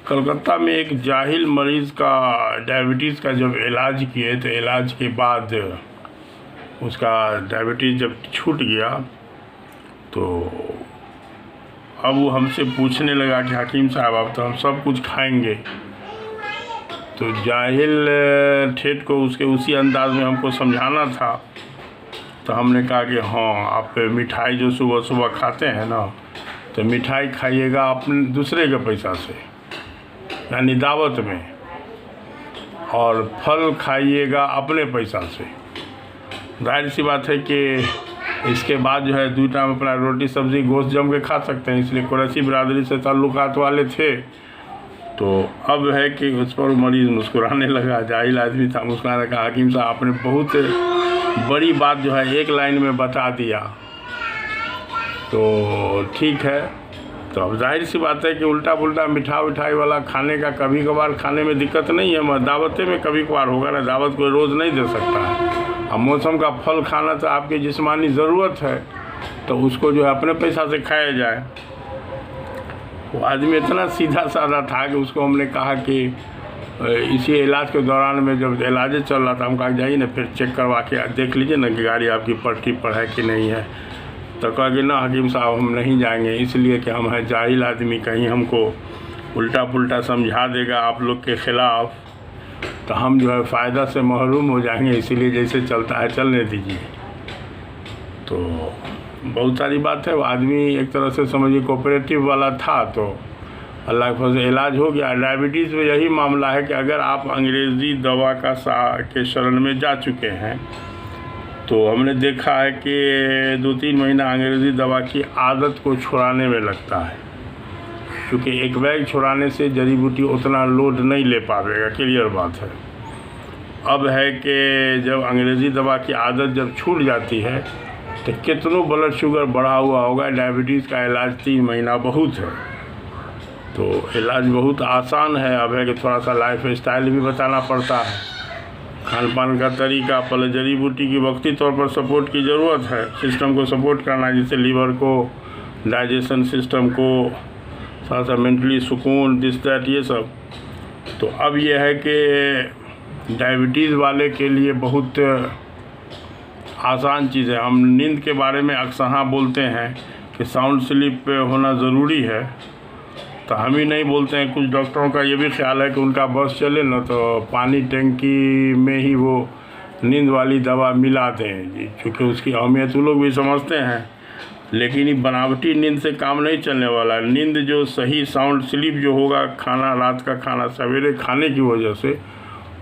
कलकत्ता में एक जाहिल मरीज़ का डायबिटीज़ का जब इलाज किए तो इलाज के बाद उसका डायबिटीज़ जब छूट गया तो अब वो हमसे पूछने लगा कि हकीम साहब अब तो हम सब कुछ खाएंगे। तो जाहिल ठेठ को उसके उसी अंदाज में हमको समझाना था। तो हमने कहा कि हाँ, आप मिठाई जो सुबह सुबह खाते हैं ना, तो मिठाई खाइएगा अपने दूसरे के पैसा से, यानी दावत में, और फल खाइएगा अपने पैसा से। जाहिर सी बात है कि इसके बाद जो है 2 टाइम अपना रोटी सब्ज़ी गोश्त जम के खा सकते हैं, इसलिए कुरैशी बिरादरी से ताल्लुकात वाले थे। तो अब है कि उस पर मरीज़ मुस्कुराने लगा, जाहिल आदमी था, मुस्कुराने लगा। हकीम साहब आपने बहुत बड़ी बात जो है एक लाइन में बता दिया, तो ठीक है। तो अब जाहिर सी बात है कि उल्टा पुल्टा मिठाई वाला खाने का कभी कभार खाने में दिक्कत नहीं है, मगर दावतें में कभी कभार होगा ना, दावत कोई रोज़ नहीं दे सकता है। अब मौसम का फल खाना तो आपकी जिस्मानी ज़रूरत है, तो उसको जो है अपने पैसा से खाया जाए। वो आदमी इतना सीधा साधा था कि उसको हमने कहा कि इसी इलाज के दौरान में जब इलाज चल रहा था, हम कहा जाइए ना फिर चेक करवा के देख लीजिए ना कि गाड़ी आपकी पटरी पर है कि नहीं है। तो कहा कि ना हकीम साहब हम नहीं जाएंगे, इसलिए कि हम हैं जाहिल आदमी, कहीं हमको उल्टा पुल्टा समझा देगा आप लोग के ख़िलाफ़, तो हम जो है फ़ायदा से महरूम हो जाएंगे, इसीलिए जैसे चलता है चलने दीजिए। तो बहुत सारी बात है। वो आदमी एक तरह से समझिए कोऑपरेटिव वाला था, तो अल्लाह के फजल से इलाज हो गया। डायबिटीज़ में यही मामला है कि अगर आप अंग्रेज़ी दवा के शरण में जा चुके हैं, तो हमने देखा है कि 2-3 महीना अंग्रेज़ी दवा की आदत को छुड़ाने में लगता है, क्योंकि एक बैग छुड़ाने से जड़ी बूटी उतना लोड नहीं ले पाएगा, क्लियर बात है। अब है कि जब अंग्रेज़ी दवा की आदत जब छूट जाती है तो कितनों ब्लड शुगर बढ़ा हुआ होगा, डायबिटीज़ का इलाज 3 महीना बहुत है। तो इलाज बहुत आसान है। अब है कि थोड़ा सा लाइफ स्टाइल भी बताना पड़ता है, खान पान का तरीका, पहले जड़ी बूटी की वक्ती तौर पर सपोर्ट की ज़रूरत है, सिस्टम को सपोर्ट करना, जैसे लीवर को, डाइजेशन सिस्टम को, साथ साथ मेंटली सुकून, दिस दैट, ये सब। तो अब ये है कि डायबिटीज़ वाले के लिए बहुत आसान चीज़ है। हम नींद के बारे में अक्सर बोलते हैं कि साउंड स्लीप होना ज़रूरी है, तो हम ही नहीं बोलते हैं, कुछ डॉक्टरों का ये भी ख्याल है कि उनका बस चले ना तो पानी टंकी में ही वो नींद वाली दवा मिला दें जी, क्योंकि उसकी अहमियत वो लोग भी समझते हैं। लेकिन ये बनावटी नींद से काम नहीं चलने वाला। नींद जो सही साउंड स्लीप जो होगा, खाना रात का खाना सवेरे खाने की वजह से,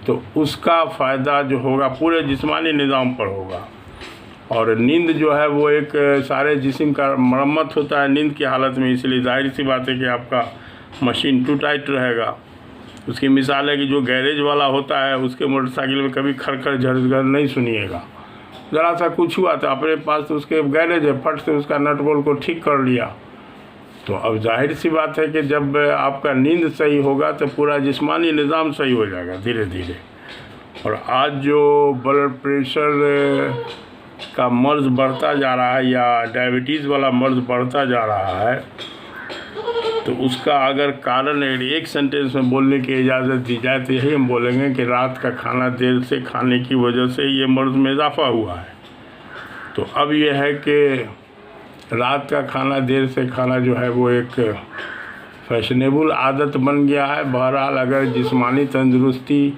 तो उसका फ़ायदा जो होगा पूरे जिस्मानी निज़ाम पर होगा। और नींद जो है वो एक सारे जिस्म का मरम्मत होता है नींद की हालत में, इसलिए जाहिर सी बात है कि आपका मशीन टू टाइट रहेगा। उसकी मिसाल है कि जो गैरेज वाला होता है उसके मोटरसाइकिल में कभी खड़खड़ झड़झड़ नहीं सुनिएगा, ज़रा सा कुछ हुआ तो अपने पास तो उसके गैरेज है, फट से उसका नट बोल्ट को ठीक कर लिया। तो अब जाहिर सी बात है कि जब आपका नींद सही होगा तो पूरा जिस्मानी निज़ाम सही हो जाएगा धीरे धीरे। और आज जो ब्लड प्रेशर का मर्ज़ बढ़ता जा रहा है, या डायबिटीज़ वाला मर्ज़ बढ़ता जा रहा है, तो उसका अगर कारण एक सेंटेंस में बोलने की इजाज़त दी जाए तो यही हम बोलेंगे कि रात का खाना देर से खाने की वजह से ये मर्ज़ में इजाफ़ा हुआ है। तो अब ये है कि रात का खाना देर से खाना जो है वो एक फैशनेबल आदत बन गया है। बहरहाल अगर जिस्मानी तंदुरुस्ती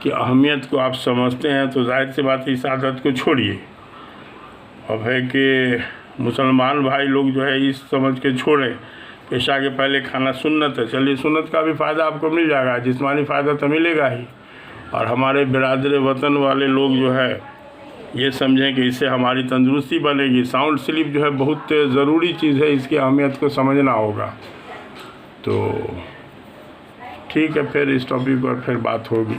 की अहमियत को आप समझते हैं तो जाहिर सी बात है इस आदत को छोड़िए। अब है कि मुसलमान भाई लोग जो है इस समझ के छोड़ें पेशा के पहले खाना सुन्नत है। चलिए, सुन्नत का भी फ़ायदा आपको मिल जाएगा, जिस्मानी फ़ायदा तो मिलेगा ही। और हमारे बिरादर वतन वाले लोग जो है ये समझें कि इससे हमारी तंदुरुस्ती बनेगी। साउंड स्लीप जो है बहुत ज़रूरी चीज़ है, इसकी अहमियत को समझना होगा। तो ठीक है, फिर इस टॉपिक पर फिर बात होगी।